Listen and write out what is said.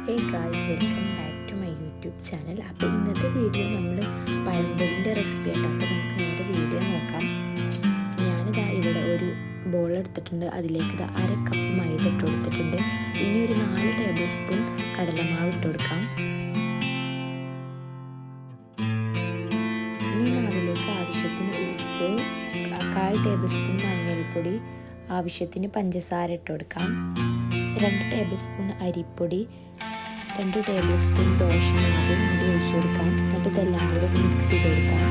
Hey guys, welcome back to my YouTube channel. അപ്പോൾ ഇന്നത്തെ video നമ്മൾ പഴംപൊരിൻ്റെ റെസിപ്പി ആയിട്ടോ. അപ്പോൾ നമുക്ക് നേരെ വീഡിയോ നോക്കാം. ഞാനിതാ ഇവിടെ ഒരു ബോൾ എടുത്തിട്ടുണ്ട്. അതിലേക്ക് ഇതാ 1/2 കപ്പ് മൈദ ഇട്ട് കൊടുത്തിട്ടുണ്ട്. ഇനി ഒരു 4 ടേബിൾ സ്പൂൺ കടലമാവ് ഇട്ട് കൊടുക്കാം. ഇനി മാവിലേക്ക് ആവശ്യത്തിന് ഉപ്പ്, 1/4 ടേബിൾ സ്പൂൺ മഞ്ഞൾപ്പൊടി, ആവശ്യത്തിന് പഞ്ചസാര ഇട്ട് കൊടുക്കാം. 2 ടേബിൾ സ്പൂൺ അരിപ്പൊടി, 2 ടേബിൾ സ്പൂൺ ദോശമാവ് കൂടി ഒഴിച്ചു കൊടുക്കാം. എന്നിട്ട് ഇതെല്ലാം കൂടി മിക്സ് ചെയ്ത് കൊടുക്കാം.